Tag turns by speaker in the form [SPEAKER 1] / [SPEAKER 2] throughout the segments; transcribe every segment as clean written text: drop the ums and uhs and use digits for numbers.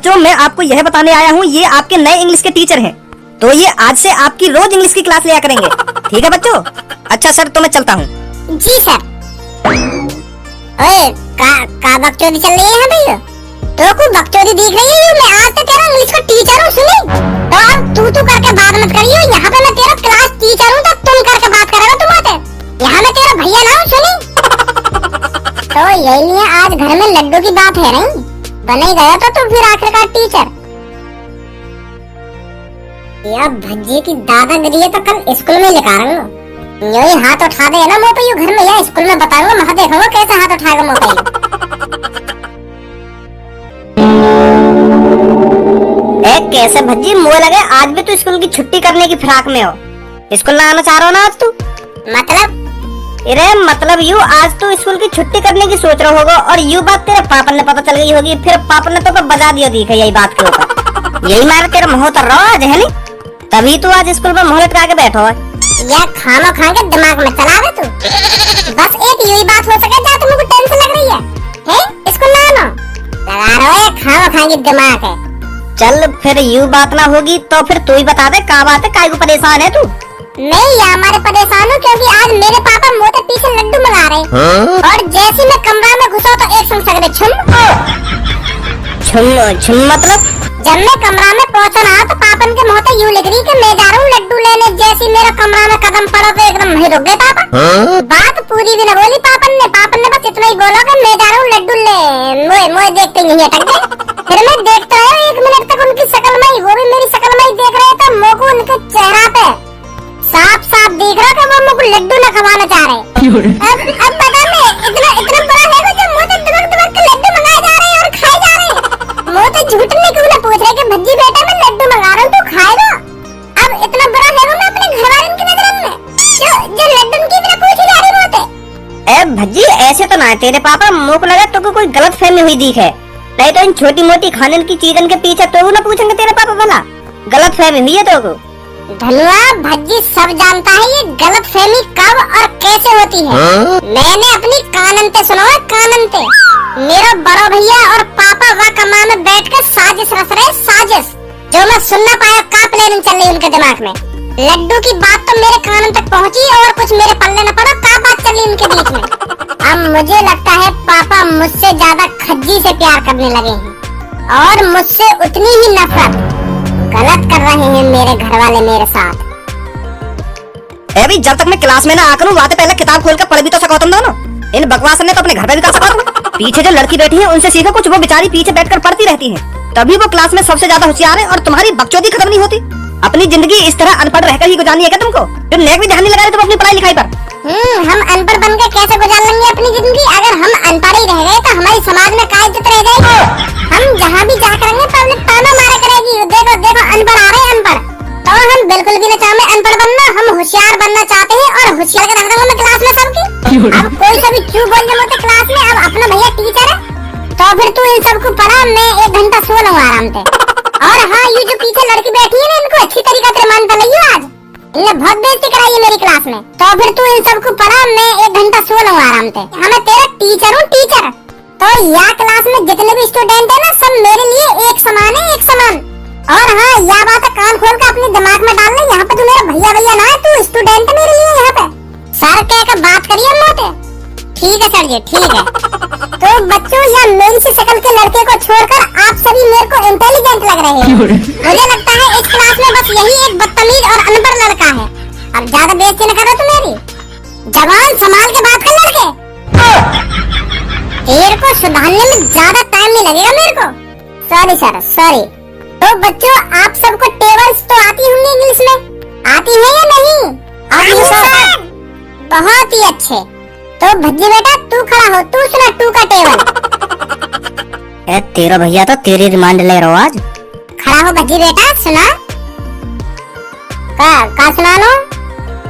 [SPEAKER 1] जो मैं आपको यह बताने आया हूँ, ये आपके नए इंग्लिश के टीचर हैं, तो ये आज से आपकी रोज इंग्लिश की क्लास लिया करेंगे। ठीक है बच्चों? अच्छा सर, तो मैं चलता हूँ।
[SPEAKER 2] जी सर। ओए, का बकचोदी चल रही है भैया? तो को बकचोदी दिख रही है? मैं आज तो तेरा इंग्लिश का टीचर हूँ, सुनी? तो अब तू करके बात मत करियो। यहाँ पे मैं तेरा क्लास टीचर हूँ, तो तुम करके बात करेगा तुम आते। यहाँ मैं तेरा भैया ना हूँ, सुनी? तो यही लिए आज घर में लड्डू की बात है नहीं, बने गया तो तू फिर आखिरकार टीचर। या भज्जी की दादागिरी है तो कल स्कूल में लिखा रहा हूँ। यही हाथ उठा दे ना मुँह पे, यू घर में या स्कूल में बताऊंगा, वहाँ देखूंगा कैसे हाथ उठाएगा मुँह पे। कैसे भज्जी मुँह लगे, आज भी तू स्कूल की छुट्टी करने की फिराक में हो? स्कूल ना आना चाह रहा हो ना आज तू? मतलब? अरे मतलब यू आज तू स्कूल की छुट्टी करने की सोच रहा होगा, और यू बात तेरे पापा ने पता चल गई होगी, फिर पापा ने तो बजा दिया दिखा यही बात के ऊपर। यही मारे तेरा मुँह उतर रहा आज है नी? तभी तू आज स्कूल में मुँह लटका के बैठो है। या खाना खा के दिमाग में चला दे तू। बस एक यही बात हो सके जा तुमको टेंशन लग रही है? हैं? स्कूल ना आना लगा रहा है, खाना खाएंगे दिमाग है। चल फिर यू बात ना होगी तो फिर तू ही बता दे क्या बात है, काहे को परेशान है तू? नहीं या हमारे परेशान हूँ क्योंकि आज मेरे पापा मुँह के पीछे लड्डू मंगा रहे, और जैसे मैं कमरा में घुसा तो एक सुन सकते छुम छुम छुम मतलब जब मैं कमरा में पहुंचा ना तो पापन के मुँह पे यूं लिख रही कि मैं जा रहा हूँ लड्डू लेने। जैसे मेरा कमरा में कदम पड़ा तो एकदम वहीं रुक गए पापा। बात पूरी भी न बोली पापन ने बस इतना ही बोला कि मैं जा रहा हूँ लड्डू ले। मोए देखते नहीं अटक गए। फिर मैं देखता रहा 1 मिनट तक उनकी शक्ल में ही, वो भी मेरी शक्ल में ही देख रहे थे। मुँह को उनके चेहरा पे साफ दिख रहा कि वो मुझको लड्डू न खवाना चाह रहे। अब पता नहीं इतना बुरा है जो मुँह से दुबक के लड्डू मंगाए जा रहे हैं और खाए जा रहे हैं। मुँह तो झूठने क्यों न पूछ रहे कि भज्जी बेटा मैं लड्डू मंगा रहा हूँ तू खाएगा? अब इतना बुरा है मैं अपने घर वालों की नजर में जो लड्डू की तरह पूछी जा रही होते। ए भज्जी ऐसे तो ना है, तेरे पापा मुँह को लगा तो कोई गलत फहमी हुई दिख है, नहीं तो इन छोटी मोटी खाने की चीजों के पीछे तो न पूछेंगे तेरे पापा भला गलत फहमी हुई है तो को? धनुआ भज्जी सब जानता है ये गलत फहमी कब और कैसे होती है। मैंने अपनी कानन पे सुना है, कानन पे मेरा बड़ा भैया और पापा वह कमरा में बैठ कर साजिश रच रहे, साजिश जो मैं सुन ना पाया। का प्लानिंग चल रही उनके दिमाग में? लड्डू की बात तो मेरे कानन तक पहुंची और कुछ मेरे पल्ले न पड़ा। का बात चल रही उनके बीच में? अब मुझे लगता है पापा मुझसे ज्यादा खज्जी से प्यार करने लगे हैं और मुझसे उतनी ही नफरत। गलत कर रहे हैं मेरे घर वाले मेरे साथ।
[SPEAKER 1] अभी जब तक मैं क्लास में ना आकर वहाँ पहले किताब खोल कर पढ़ भी तो सका तुम दोनों। इन बकवास ने तो अपने घर पे भी कर सका। पीछे जो लड़की बैठी है उनसे सीखो कुछ, वो बेचारी पीछे बैठकर पढ़ती रहती है, तभी वो क्लास में सबसे ज्यादा होशियार है और तुम्हारी बकचोदी खत्म नहीं होती। अपनी जिंदगी इस तरह अनपढ़ रहकर ही गुजारनी है क्या तुमको? फिर नेक भी ध्यान नहीं लगा रहे तुम अपनी पढ़ाई लिखाई पर।
[SPEAKER 2] हम अनपढ़ बनकर कैसे गुजार लेंगे अपनी जिंदगी? अगर हम अनपढ़ ही रह गए तो हमारी समाज में क्या इज्जत रह जाएगी? हम जहाँ भी जा करेंगे पब्लिक ताना मारा करेगी, देखो अनपढ़ आ रहे हैं अनपढ़। तो हम बिल्कुल भी न चाहते अनपढ़ बनना, हम होशियार बनना चाहते हैं और होशियार के रख दूंगा क्लास में सबकी। अब कोई सा भी चूक बोल जाए क्लास में, अब अपना भैया टीचर है तो फिर तू इन सबको पढ़ा, मैं 1 घंटा सो लूँ आराम से। और हाँ, ये जो पीछे लड़की बैठी है ना, इनको अच्छी तरीके से मानता नहीं हो आज, इन्हें बहुत बेइज्जती कराई है मेरी क्लास में। तो फिर तू इन सबको पढ़ा, मैं 1 घंटा सो लूँ आराम से। मैं तेरा टीचर हूँ, टीचर। तो यहाँ क्लास में जितने भी स्टूडेंट है ना, सब मेरे लिए एक समान है, एक समान। और हाँ, यह बात है कान खोल कर अपने दिमाग में डाल ले, यहाँ पे तू मेरा भैया ना है, तू स्टूडेंट है मेरे लिए यहाँ पे। सर कह कर बात करिए मोटे। ठीक है सर जी, ठीक है। तो बच्चों, या मेरी सी शक्ल के लड़के को छोड़कर आप सभी मेरे को इंटेलिजेंट लग रहे हैं। मुझे लगता है इस क्लास में बस यही एक बदतमीज और अनपढ़ लड़का है। अब ज्यादा बेइज्जती न करो तुम मेरी। जवान संभाल के बात कर लड़के। तेरे को सुधारने में ज्यादा टाइम नहीं लगेगा मेरे को। Sorry sir, sorry. तो बच्चों, आप सबको टेबल्स तो आती होंगी इंग्लिश में? आती है या नहीं? आती है सर। बहुत ही अच्छे। तो भज्जी बेटा तू खड़ा हो, तू सुना 2 का टेबल। तेरा भैया तो तेरी रिमांड ले रहा आज। खड़ा हो भज्जी बेटा, सुना का सुना लो।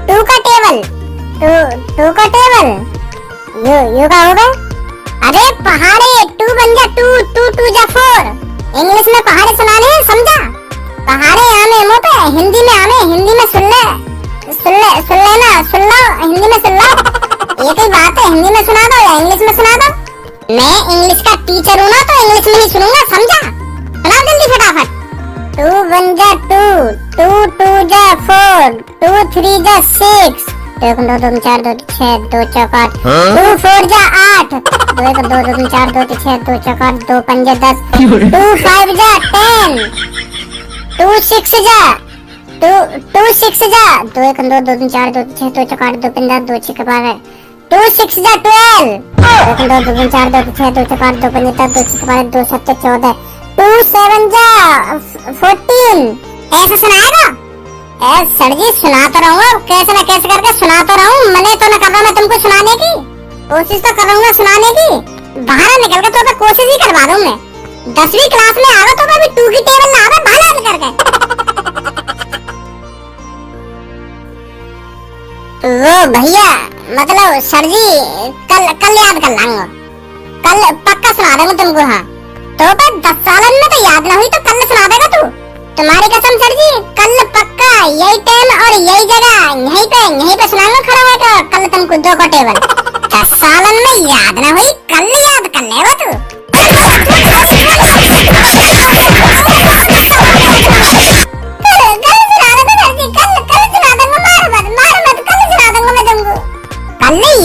[SPEAKER 2] 2 का टेबल, 2 का टेबल। यू का होगा? अरे पहाड़े 2 बन जा, 2 जा 4। इंग्लिश में पहाड़े सुनाने हैं, समझा? पहाड़े आने मुँह पे, हिंदी में आने, हिंदी में सुन ले ना, सुन लो हिंदी में सुन लो। ये कोई बात है, हिंदी में सुना दो या इंग्लिश में सुना दो? मैं इंग्लिश का टीचर हूँ ना, तो इंग्लिश में ही सुनूंगा, समझा? सुना 1 जा 2, 2 2 जा 4, 2 3 जा 6, 2 1 2 2 4 2 6, 2 4 8, 2 4 जा 8, 2 1 2 2 4 2 6, 2 4 8, 2 5 जा 10, 2 5 जा 10, 2 6 जा 2 6 जा 2 1 2 2 4 2 6, 2 4 8, 2 5 2 6 12, 2 6 जा 12, 2 1 2 2 4 2 6, 2 4 8, 2 5 2 6 12, 2 7 14, 2 7 जा 14। ऐसे सुनाएगा? सर जी सुना तो रहूंगा, कैसे न कैसे करके सुना तो रहूं। मैंने तो न कर रहा मैं तुमको सुनाने की कोशिश तो कर रहूंगा, सुनाने की। बाहर निकल के तो मैं कोशिश ही करवा दूं। मैं 10वीं क्लास में आ गया तो अभी 2 की टेबल ना आवे बाहर निकल के। वो भैया मतलब सर जी कल याद कर लाऊंगा, कल पक्का सुना दूंगा तुमको। हाँ तो पर 10 सालन में तो याद ना हुई तो कल सुना देगा तू। तुम्हारी कसम सर जी, कल पक्का यही टाइम और यही जगह यहीं पे सुनाऊंगा खड़ा होकर कल तुमको 2 का टेबल। 10 सालन में याद ना हुई, कल याद कर लेगा तू। कल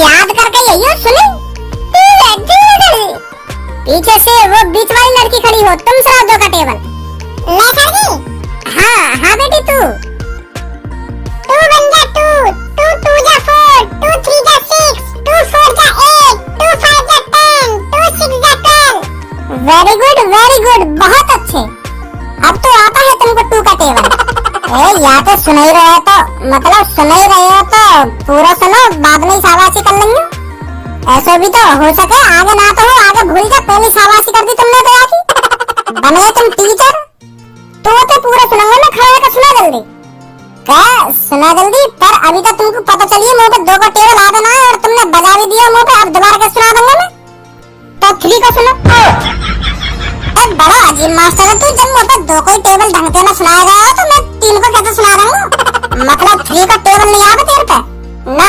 [SPEAKER 2] याद करके यही सुनी। पीछे से वो बीच वाली लड़की खड़ी हो, तुम सुना 2 का टेबल। ले सर जी। हाँ बेटी तू। 2 1 जा 2, 2 2 जा 4, 2 3 जा 6, 2 4 जा 8, 2 5 जा 10, 2 6 जा 12। वेरी गुड बहुत अच्छे। अब तो आता है तुमको 2 का टेबल। या तो सुन ही रहे हो तो मतलब सुन ही रहे हो तो पूरा सुनो, बाद में शाबाशी कर लेंगे। ऐसा भी तो हो सके आगे ना तो हो, आगे भूल जा, पहले शाबाशी कर दी तुमने तो यार बन गए तुम टीचर। तो पूरा सुनाऊंगा मैं, खड़ा होकर सुना जल्दी। क्या सुना जल्दी, पर अभी तो तुमको पता चलिए मुंह पे 2 का टेबल आ देना है और तुमने बजा भी दिया मुंह पे। अब दोबारा क्या सुना दूंगा मैं? तो 3 को सुनो। बड़ा अजीब मास्टर है तू, जब मुंह पे 2 कोई टेबल ढंग से ना सुनाया गया हो तो मैं 3 को कैसे सुना दूंगा? मतलब 3 का टेबल नहीं आता तेरे पे ना।